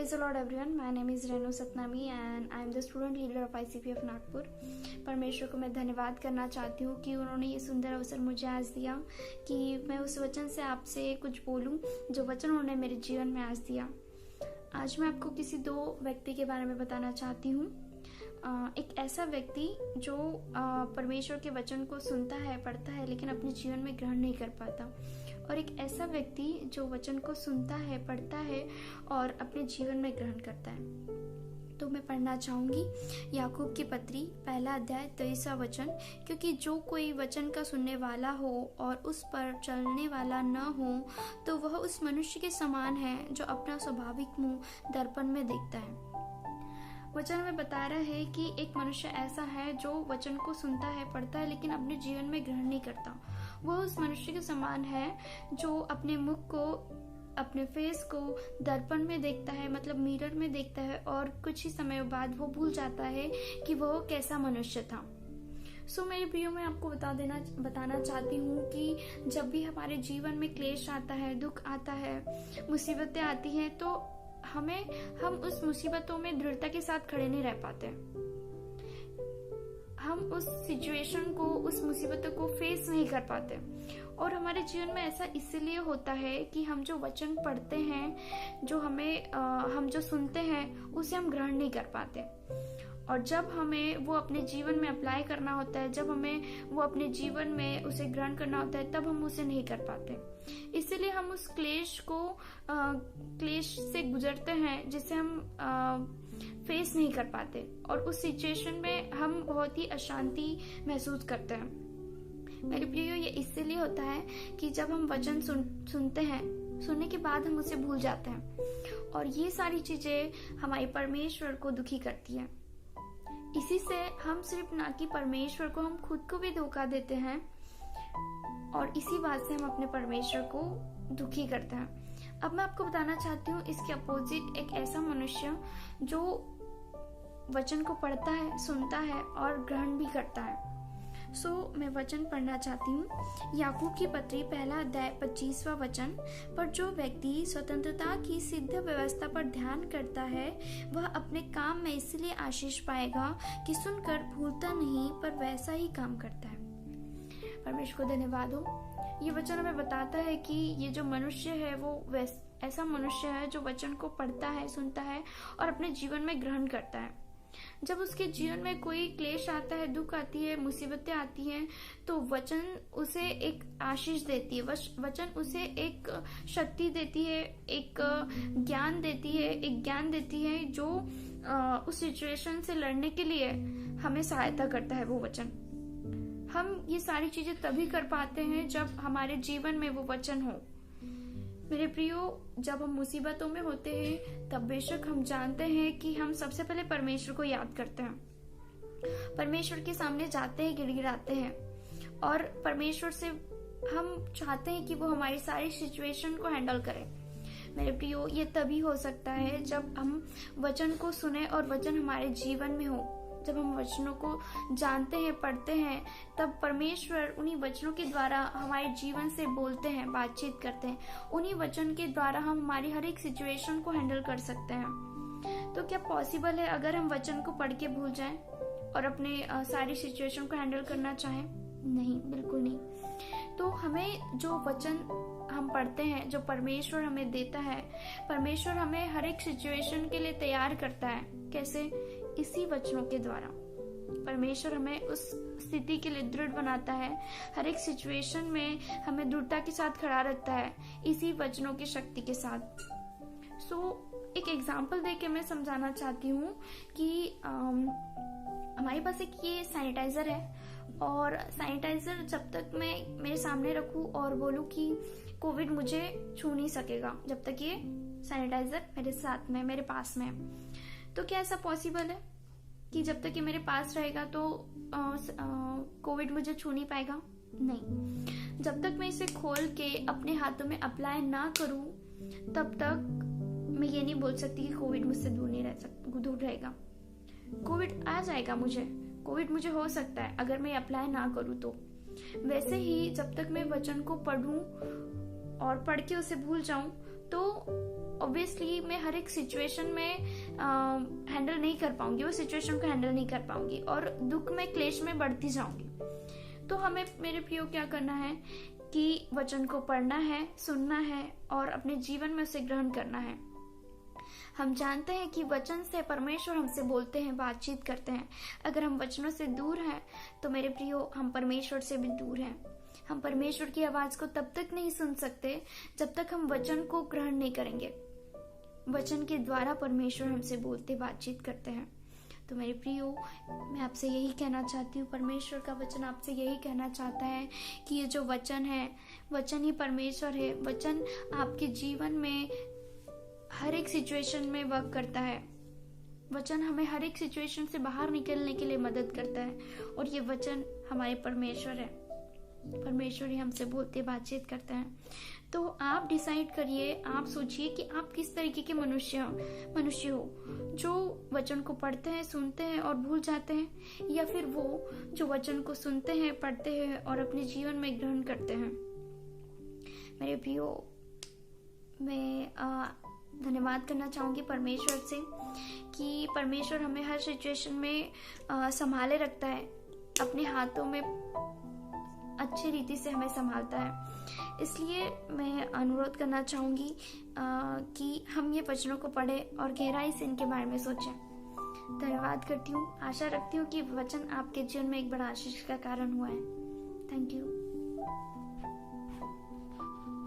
Praise the Lord everyone. My name is Renu Satnami and I am the student leader of ICP of Nagpur. परमेश्वर को मैं धन्यवाद करना चाहती हूँ कि उन्होंने ये सुंदर अवसर मुझे आज दिया कि मैं उस वचन से आपसे कुछ बोलूँ जो वचन उन्होंने मेरे जीवन में आज दिया। आज मैं आपको किसी दो व्यक्ति के बारे में बताना चाहती हूँ। एक ऐसा व्यक्ति जो परमेश्वर के वचन को सुनता है, पढ़ता है, लेकिन अपने जीवन में ग्रहण नहीं कर पाता, और एक ऐसा व्यक्ति जो वचन को सुनता है, पढ़ता है और अपने जीवन में ग्रहण करता है। तो मैं पढ़ना चाहूंगी याकूब की पत्री 1 अध्याय 23वां वचन। क्योंकि जो कोई वचन का सुनने वाला हो और उस पर चलने वाला न हो तो वह उस मनुष्य के समान है जो अपना स्वाभाविक मुंह दर्पण में देखता है। वचन में बता रहा है कि एक मनुष्य ऐसा है जो वचन को सुनता है, पढ़ता है, लेकिन अपने जीवन में ग्रहण नहीं करता। वह उस मनुष्य के समान है जो अपने मुख को, अपने फेस को दर्पण में देखता है, मतलब मिरर में देखता है, और कुछ ही समय बाद वो भूल जाता है कि वह कैसा मनुष्य था। मेरे प्रियो, मैं आपको बताना चाहती हूँ कि जब भी हमारे जीवन में क्लेश आता है, दुख आता है, मुसीबतें आती हैं, तो हम उस मुसीबतों में दृढ़ता के साथ खड़े नहीं रह पाते। हम उस सिचुएशन को, उस मुसीबतों को फेस नहीं कर पाते, और हमारे जीवन में ऐसा इसलिए होता है कि हम जो वचन पढ़ते हैं, हम जो सुनते हैं, उसे हम ग्रहण नहीं कर पाते। और जब हमें वो अपने जीवन में अप्लाई करना होता है, जब हमें वो अपने जीवन में उसे ग्रहण करना होता है, तब हम उसे नहीं कर पाते। इसीलिए हम उस क्लेश से गुजरते हैं जिसे हम फेस नहीं कर पाते, और उस सिचुएशन में हम बहुत ही अशांति महसूस करते हैं। मेरे प्रियो, ये इसलिए होता है कि जब हम वचन सुनते हैं, सुनने के बाद हम उसे भूल जाते हैं, और ये सारी चीजें हमारे परमेश्वर को दुखी करती हैं। इसी से हम सिर्फ ना कि परमेश्वर को, हम खुद को भी धोखा देते हैं, और इसी बात से हम अपने परमेश्वर को दुखी करते हैं। अब मैं आपको बताना चाहती हूँ इसके अपोजिट एक ऐसा मनुष्य जो वचन को पढ़ता है, सुनता है और ग्रहण भी करता है। मैं वचन पढ़ना चाहती हूँ याकूब की पत्री 1 अध्याय 25वां वचन। पर जो व्यक्ति स्वतंत्रता की सिद्ध व्यवस्था पर ध्यान करता है वह अपने काम में इसलिए आशीष पाएगा कि सुनकर भूलता नहीं पर वैसा ही काम करता है। परमेश्वर को धन्यवाद हो। ये वचन हमें बताता है कि ये जो मनुष्य है वो ऐसा मनुष्य है जो वचन को पढ़ता है, सुनता है और अपने जीवन में ग्रहण करता है। जब उसके जीवन में कोई क्लेश आता है, दुख आती है, मुसीबतें आती हैं, तो वचन उसे एक आशीष देती है, वचन उसे एक शक्ति देती है, एक ज्ञान देती है जो उस सिचुएशन से लड़ने के लिए हमें सहायता करता है। वो वचन, हम ये सारी चीजें तभी कर पाते हैं जब हमारे जीवन में वो वचन हो। मेरे प्रियो, जब हम मुसीबतों में होते हैं तब बेशक हम जानते हैं कि हम सबसे पहले परमेश्वर को याद करते हैं, परमेश्वर के सामने जाते हैं, गिड़गिड़ाते हैं, और परमेश्वर से हम चाहते हैं कि वो हमारी सारी सिचुएशन को हैंडल करे। मेरे प्रियो, ये तभी हो सकता है जब हम वचन को सुने और वचन हमारे जीवन में हो। जब हम वचनों को जानते हैं, पढ़ते हैं, तब परमेश्वर उन्हीं वचनों के द्वारा हमारे जीवन से बोलते हैं, बातचीत करते हैं। उन्हीं वचन के द्वारा हम हमारी हर एक सिचुएशन को हैंडल कर सकते हैं। तो क्या पॉसिबल है अगर हम वचन को पढ़ के भूल जाएं और अपने सारी सिचुएशन को हैंडल करना चाहें? नहीं, बिल्कुल नहीं। तो हमें जो वचन हम पढ़ते हैं, जो परमेश्वर हमें देता है, परमेश्वर हमें हर एक सिचुएशन के लिए तैयार करता है। कैसे? इसी वचनों के द्वारा परमेश्वर हमें उस स्थिति के लिए दृढ़ बनाता है, हर एक सिचुएशन में हमें दृढ़ता के साथ खड़ा रखता है, इसी वचनों की शक्ति के साथ। एक एग्जाम्पल देके मैं समझाना चाहती हूँ कि हमारे पास एक ये सैनिटाइजर है, और सैनिटाइजर जब तक मैं मेरे सामने रखूं और बोलूं कि कोविड मुझे छू नहीं सकेगा जब तक ये सैनिटाइजर मेरे साथ में, मेरे पास में है। तो क्या ऐसा पॉसिबल है कि जब तक ये मेरे पास रहेगा तो कोविड मुझे छू नहीं पाएगा? नहीं। जब तक मैं इसे खोल के अपने हाथों में अप्लाई ना करूं, तब तक मैं ये नहीं बोल सकती कि कोविड मुझसे दूर रहेगा। कोविड आ जाएगा, कोविड मुझे हो सकता है अगर मैं अप्लाई ना करूं तो। वैसे ही जब तक मैं वचन को पढ़ूं और पढ़ के उसे भूल जाऊं, तो ऑब्वियसली मैं हर एक सिचुएशन में हैंडल नहीं कर पाऊंगी, वो सिचुएशन को हैंडल नहीं कर पाऊंगी और दुख में, क्लेश में बढ़ती जाऊंगी। तो हमें मेरे प्रियो क्या करना है कि वचन को पढ़ना है, सुनना है और अपने जीवन में उसे ग्रहण करना है। हम जानते हैं कि वचन से परमेश्वर हमसे बोलते हैं, बातचीत करते हैं। अगर हम वचनों से दूर हैं तो मेरे प्रियो हम परमेश्वर से भी दूर हैं। हम परमेश्वर की आवाज को तब तक नहीं सुन सकते जब तक हम वचन को ग्रहण नहीं करेंगे। वचन के द्वारा परमेश्वर हमसे बोलते, बातचीत करते हैं। तो मेरे प्रियो, मैं आपसे यही कहना चाहती हूँ, परमेश्वर का वचन आपसे यही कहना चाहता है कि ये जो वचन है, वचन ही परमेश्वर है। वचन आपके जीवन में हर एक सिचुएशन में वर्क करता है। वचन हमें हर एक सिचुएशन से बाहर निकलने के लिए मदद करता है और ये वचन हमारे परमेश्वर है। परमेश्वर ही हमसे बोलते, बातचीत करते हैं। तो आप डिसाइड करिए, आप सोचिए कि आप किस तरीके के मनुष्य हो, जो वचन को पढ़ते हैं, सुनते हैं और भूल जाते हैं, या फिर वो जो वचन को सुनते हैं, पढ़ते हैं और अपने जीवन में ग्रहण करते हैं। मेरे प्रियो, मैं धन्यवाद करना चाहूंगी परमेश्वर से कि परमेश्वर हमें हर सिचुएशन में संभाले रखता है, अपने हाथों में अच्छी रीति से हमें संभालता है। इसलिए मैं अनुरोध करना चाहूंगी कि हम ये वचनों को पढ़ें और गहराई से इनके बारे में सोचें। धन्यवाद करती हूँ। आशा रखती हूँ कि वचन आपके जीवन में एक बड़ा आशीष का कारण हुआ है। Thank you.